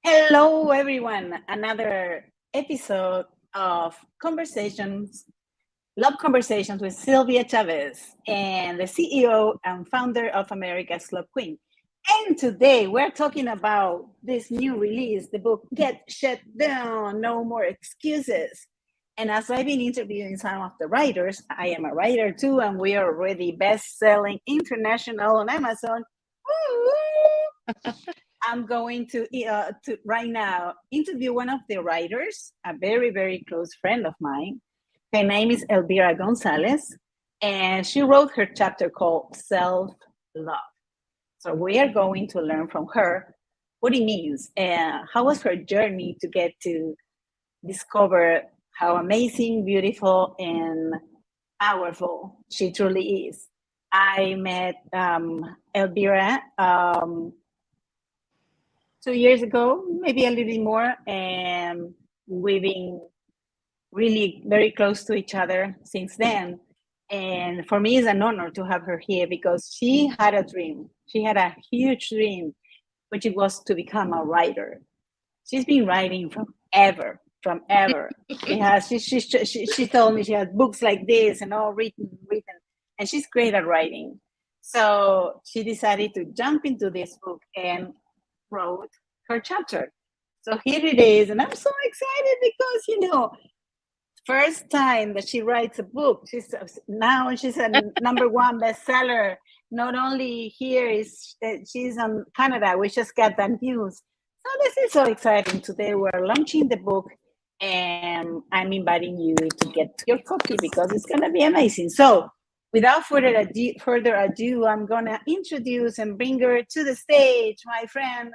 Hello, everyone. Another episode of Love Conversations with Sylvia Chavez, and the CEO and founder of America's Love Queen. And today we're talking about this new release, the book Get Shut Down, No More Excuses. And as I've been interviewing some of the writers, I am a writer too, and we are already best-selling international on Amazon. I'm going to right now interview one of the writers, a very, very close friend of mine. Her name is Elvira Gonzalez, and she wrote her chapter called Self Love. So we are going to learn from her what it means and how was her journey to get to discover how amazing, beautiful, and powerful she truly is. I met Elvira 2 years ago, maybe a little bit more, and we've been really very close to each other since then. And for me, it's an honor to have her here because she had a dream. She had a huge dream, which it was to become a writer. She's been writing from ever. She told me she has books like this and all written, and she's great at writing. So she decided to jump into this book and wrote her chapter. So here it is, and I'm so excited because first time that she writes a book. She's a number one bestseller. Not only here is she's on Canada. We just got that news. So this is so exciting. Today we're launching the book, and I'm inviting you to get your copy because it's gonna be amazing. So without further ado, I'm gonna introduce and bring her to the stage, my friend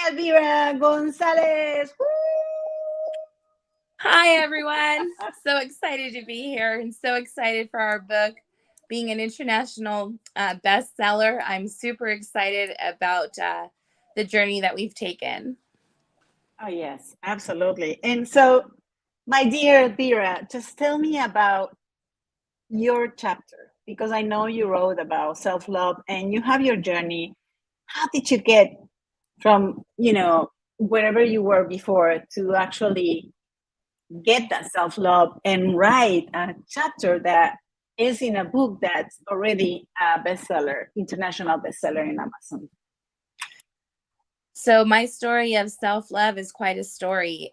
Elvira Gonzales. Woo! Hi, everyone. So excited to be here and so excited for our book being an international bestseller. I'm super excited about the journey that we've taken. Oh, yes, absolutely. And so, my dear Elvira, just tell me about your chapter because I know you wrote about self love and you have your journey. How did you get from, wherever you were before to actually get that self love and write a chapter that is in a book that's already a bestseller, international bestseller in Amazon? So my story of self-love is quite a story.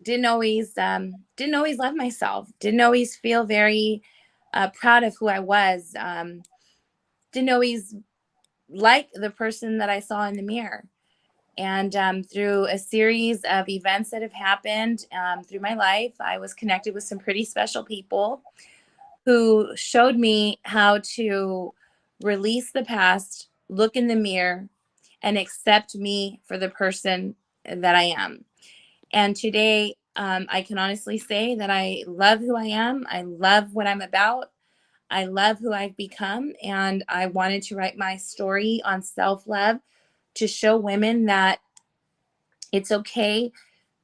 Didn't always love myself. Didn't always feel very proud of who I was. Didn't always like the person that I saw in the mirror. And through a series of events that have happened through my life, I was connected with some pretty special people who showed me how to release the past, look in the mirror, and accept me for the person that I am. And today, I can honestly say that I love who I am. I love what I'm about. I love who I've become. And I wanted to write my story on self-love to show women that it's okay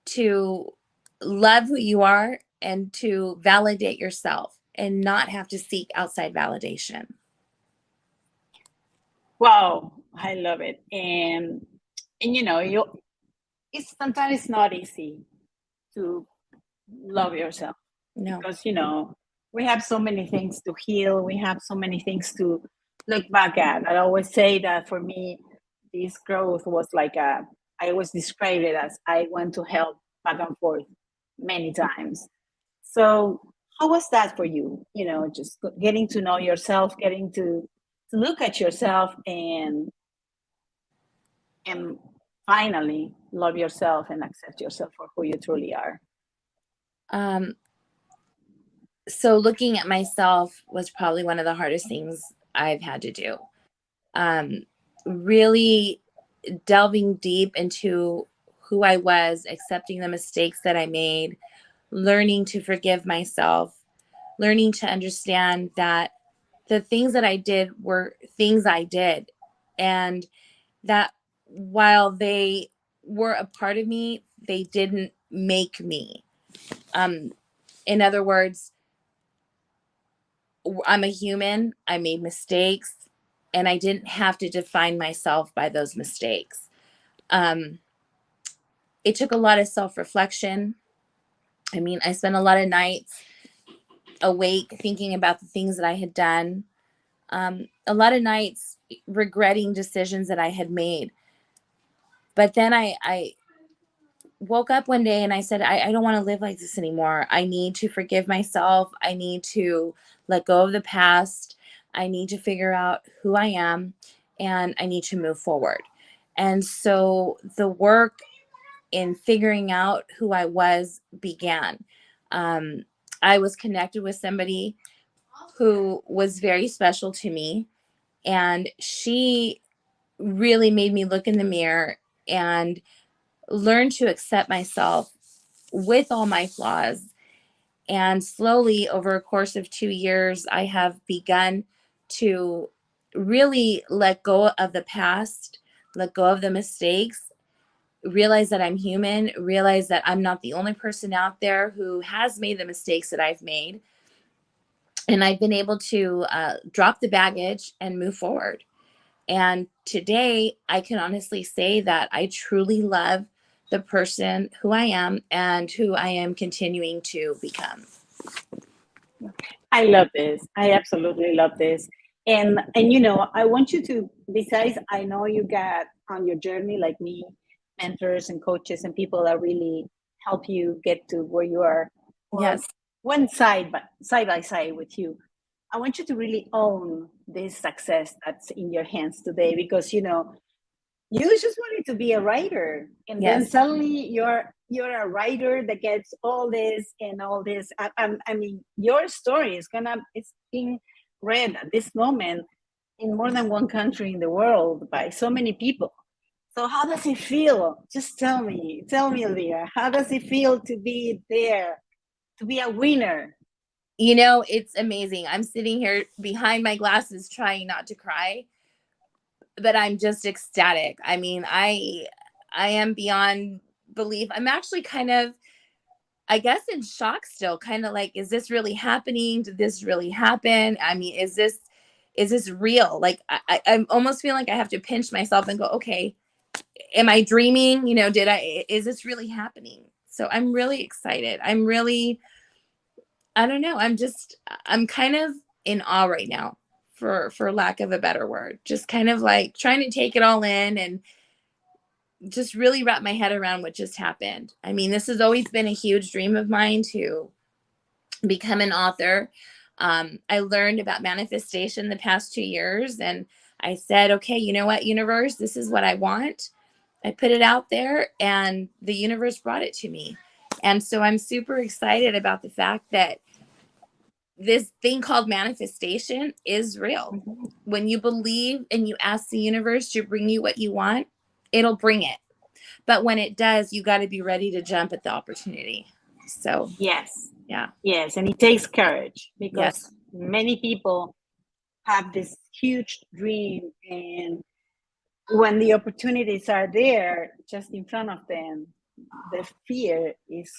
to love who you are and to validate yourself and not have to seek outside validation. Wow, I love it. And it's sometimes not easy to love yourself No. because we have so many things to heal. We have so many things to look back at. I always say that for me, this growth was like I always describe it as I went to hell back and forth many times. So how was that for you? Just getting to know yourself, getting to look at yourself and finally love yourself and accept yourself for who you truly are. So looking at myself was probably one of the hardest things I've had to do. Really delving deep into who I was, accepting the mistakes that I made, learning to forgive myself, learning to understand that the things that I did were things I did, and that while they were a part of me, they didn't make me. In other words, I'm a human. I made mistakes, and I didn't have to define myself by those mistakes. it took a lot of self-reflection. I mean, I spent a lot of nights awake thinking about the things that I had done. A lot of nights regretting decisions that I had made. But then I woke up one day and I said, I don't want to live like this anymore. I need to forgive myself. I need to let go of the past. I need to figure out who I am, and I need to move forward. And so the work in figuring out who I was began. I was connected with somebody who was very special to me, and she really made me look in the mirror and learn to accept myself with all my flaws. And slowly, over a course of 2 years, I have begun to really let go of the past, let go of the mistakes, realize that I'm human, realize that I'm not the only person out there who has made the mistakes that I've made. And I've been able to drop the baggage and move forward. And today, I can honestly say that I truly love the person who I am and who I am continuing to become. I love this. I absolutely love this. And you know, I want you to, besides, I know you got on your journey like me, mentors and coaches and people that really help you get to where you are, or Yes. one side by side with you. I want you to really own this success that's in your hands today, because you know you just wanted to be a writer, and then Yes. suddenly you're a writer that gets all this and all this. I mean, your story is gonna, it's being read at this moment in more than one country in the world by so many people. So how does it feel? Just tell me, Elvira, how does it feel to be there, to be a winner? You know, it's amazing. I'm sitting here behind my glasses trying not to cry, but I'm just ecstatic. I mean, I am beyond belief. I'm actually kind of, I guess, in shock still, kind of like, is this really happening? Did this really happen? I mean, is this real? Like, I almost feel like I have to pinch myself and go, okay, am I dreaming? You know, is this really happening? So I'm really excited. I'm really, I don't know. I'm kind of in awe right now, for lack of a better word. Just kind of like trying to take it all in and just really wrap my head around what just happened. I mean, this has always been a huge dream of mine to become an author. I learned about manifestation the past 2 years, and I said, okay, you know what, universe, this is what I want. I put it out there, and the universe brought it to me. And so I'm super excited about the fact that this thing called manifestation is real. Mhm. When you believe and you ask the universe to bring you what you want, it'll bring it. But when it does, you got to be ready to jump at the opportunity. So, Yes, yeah. yes, and it takes courage, Yes. because many people have this huge dream, and when the opportunities are there just in front of them, the fear is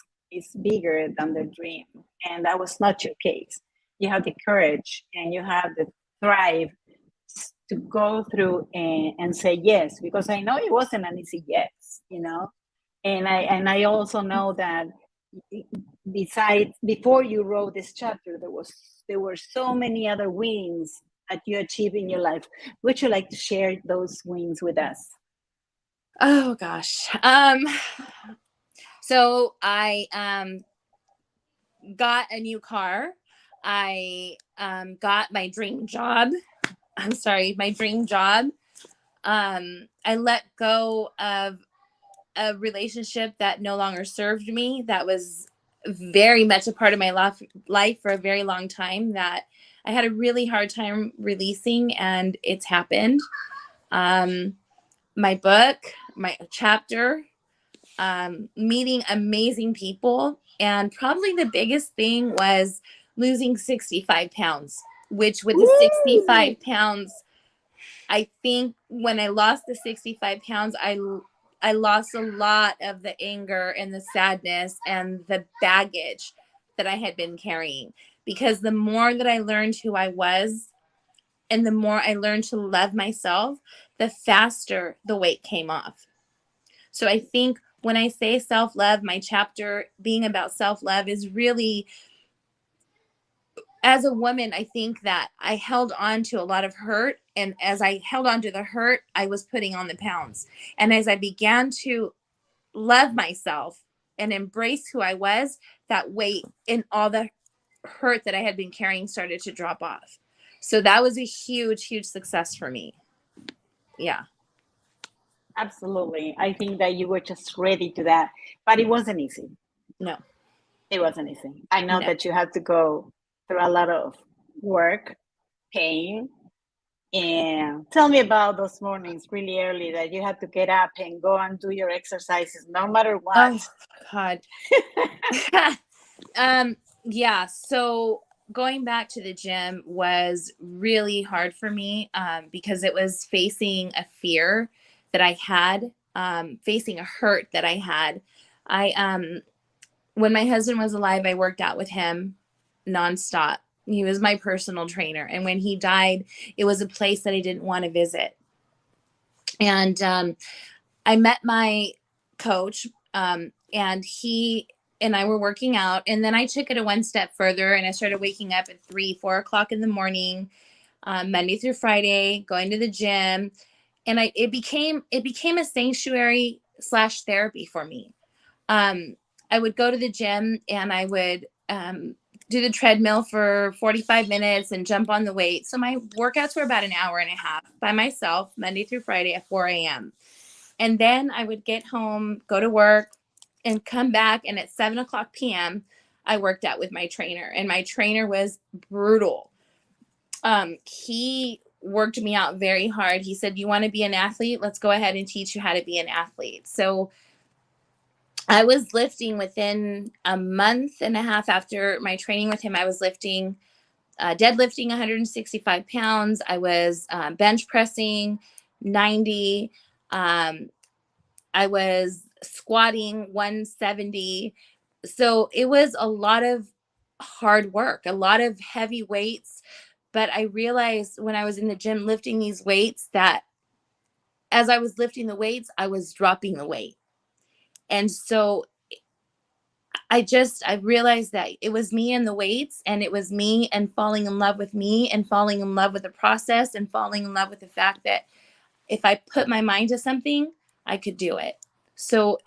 bigger than the dream. And that was not your case. You have the courage and you have the thrive to go through and say yes, because I know it wasn't an easy yes, you know. And I also know that besides, before you wrote this chapter, there were so many other wins that you achieved in your life. Would you like to share those wins with us? Oh gosh. So I got a new car. I got my dream job. I'm sorry, my dream job. I let go of a relationship that no longer served me, that was very much a part of my life for a very long time, that I had a really hard time releasing, and it's happened. My book, my chapter, meeting amazing people. And probably the biggest thing was losing 65 pounds, which with the Woo! 65 pounds, I think when I lost the 65 pounds, I lost a lot of the anger and the sadness and the baggage that I had been carrying. Because the more that I learned who I was and the more I learned to love myself, the faster the weight came off. So I think when I say self-love, my chapter being about self-love is really, as a woman, I think that I held on to a lot of hurt. And as I held on to the hurt, I was putting on the pounds. And as I began to love myself and embrace who I was, that weight and all the hurt that I had been carrying started to drop off. So that was a huge, huge success for me. Yeah. Absolutely. I think that you were just ready to that, but it wasn't easy. No. It wasn't easy. I know that you had to go through a lot of work, pain. And tell me about those mornings really early that you had to get up and go and do your exercises no matter what. Oh, God. Yeah. So going back to the gym was really hard for me because it was facing a fear that I had, facing a hurt that I had. When my husband was alive, I worked out with him nonstop. He was my personal trainer. And when he died, it was a place that I didn't want to visit. And I met my coach, and he and I were working out. And then I took it a one step further, and I started waking up at 3-4 o'clock in the morning, Monday through Friday, going to the gym. And it became a sanctuary / therapy for me. I would go to the gym and I would do the treadmill for 45 minutes and jump on the weight. So my workouts were about an hour and a half by myself, Monday through Friday at 4 a.m. And then I would get home, go to work, and come back. And at 7 o'clock p.m., I worked out with my trainer. And my trainer was brutal. He worked me out very hard. He said, "You want to be an athlete? Let's go ahead and teach you how to be an athlete." So I was lifting within a month and a half after my training with him. I was lifting, deadlifting 165 pounds. I was bench pressing 90. I was squatting 170. So it was a lot of hard work, a lot of heavy weights. But I realized when I was in the gym lifting these weights that as I was lifting the weights, I was dropping the weight. And so I realized that it was me and the weights, and it was me and falling in love with me and falling in love with the process and falling in love with the fact that if I put my mind to something, I could do it. So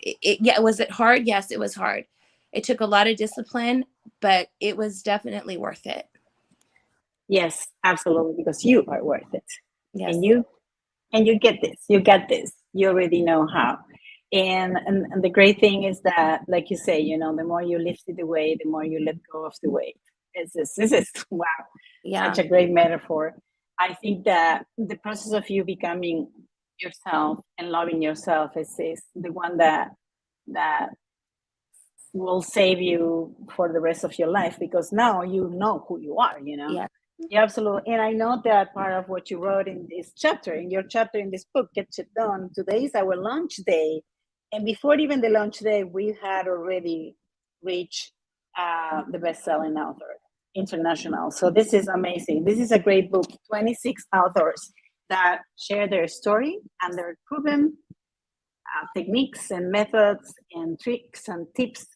was it hard? Yes, it was hard. It took a lot of discipline, but it was definitely worth it. Yes, absolutely, because you are worth it. Yes. And you get this. You got this. You already know how. And the great thing is that, like you say, the more you lift it away, the more you let go of the weight. This is wow, Yeah. such a great metaphor. I think that the process of you becoming yourself and loving yourself is the one that will save you for the rest of your life, because now you know who you are. Yeah. Yeah, absolutely. And I know that part of what you wrote in this chapter, in your chapter in this book, Get Shit Done, today is our launch day. And before even the launch day, we had already reached the best-selling author, international. So this is amazing. This is a great book, 26 authors that share their story and their proven techniques and methods and tricks and tips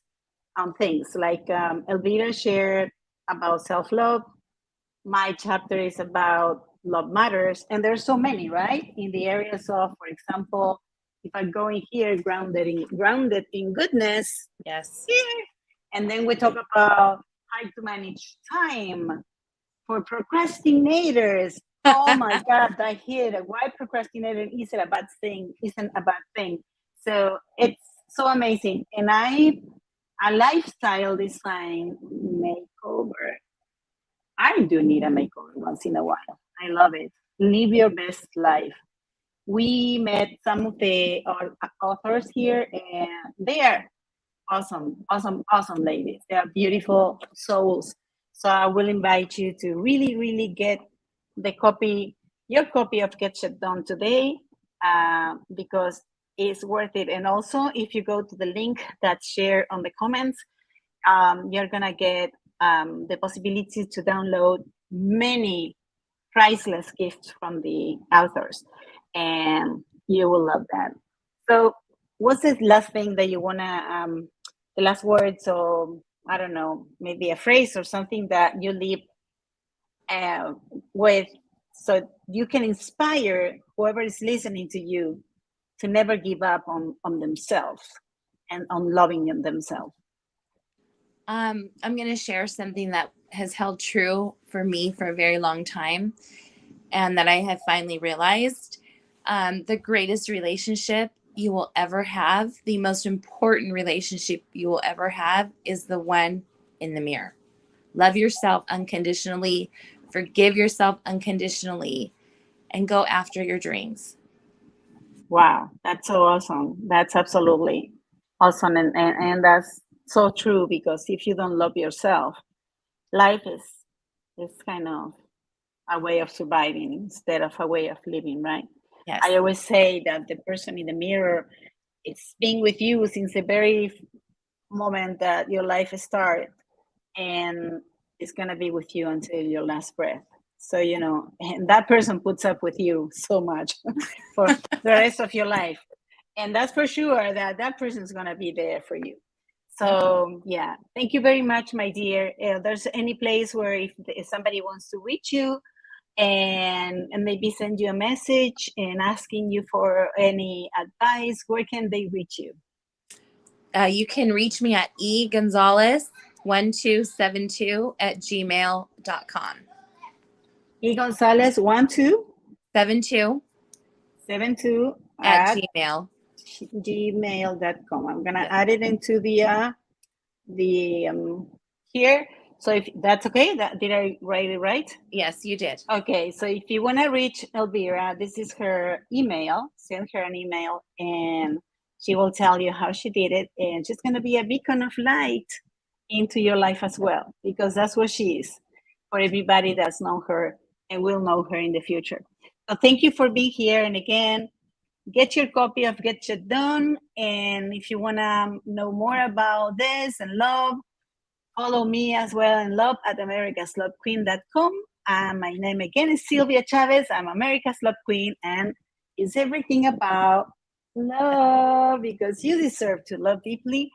on things. Like Elvira shared about self-love. My chapter is about love matters, and there's so many, right? In the areas of, for example, if I go in here, grounded in goodness. Yes. And then we talk about how to manage time for procrastinators. Oh my God, I hear that. Why procrastinating isn't a bad thing. So it's so amazing. And a lifestyle design makeover. I do need a makeover once in a while. I love it. Live your best life. We met some of the authors here, and they are awesome ladies. They are beautiful souls. So I will invite you to really, really get your copy of Get Shit Done today, because it's worth it. And also, if you go to the link that's shared on the comments, you're gonna get the possibility to download many priceless gifts from the authors, and you will love that. So what's the last thing that you wanna, the last words, or I don't know, maybe a phrase or something that you leave with, so you can inspire whoever is listening to you to never give up on themselves and on loving themselves. I'm going to share something that has held true for me for a very long time, and that I have finally realized. The greatest relationship you will ever have, the most important relationship you will ever have, is the one in the mirror. Love yourself unconditionally, forgive yourself unconditionally, and go after your dreams. Wow, that's so awesome. That's absolutely awesome. And that's so true, because if you don't love yourself, life is kind of a way of surviving instead of a way of living, right? Yes. I always say that the person in the mirror is being with you since the very moment that your life started, and it's going to be with you until your last breath. So, and that person puts up with you so much for the rest of your life. And that's for sure that person is going to be there for you. So, yeah, thank you very much, my dear. If there's any place where if somebody wants to reach you and maybe send you a message and asking you for any advice, where can they reach you? You can reach me at egonzales1272@gmail.com. Gonzales 72 72 at at gmail. gmail.com. I'm gonna add it into the here. So if that's okay, did I write it right? Yes, you did. Okay, so if you want to reach Elvira, this is her email. Send her an email, and she will tell you how she did it, and she's gonna be a beacon of light into your life as well, because that's what she is for everybody that's known her and will know her in the future. So thank you for being here, and again, get your copy of Get Shit Done. And if you want to know more about this and love, follow me as well in love at americaslovequeen.com. My name again is Sylvia Chavez. I'm America's Love Queen, and it's everything about love, because you deserve to love deeply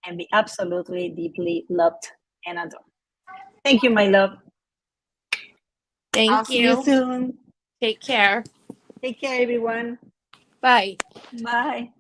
and be absolutely deeply loved and adored. Thank you, my love. Thank See you soon. Take care. Take care, everyone. Bye. Bye.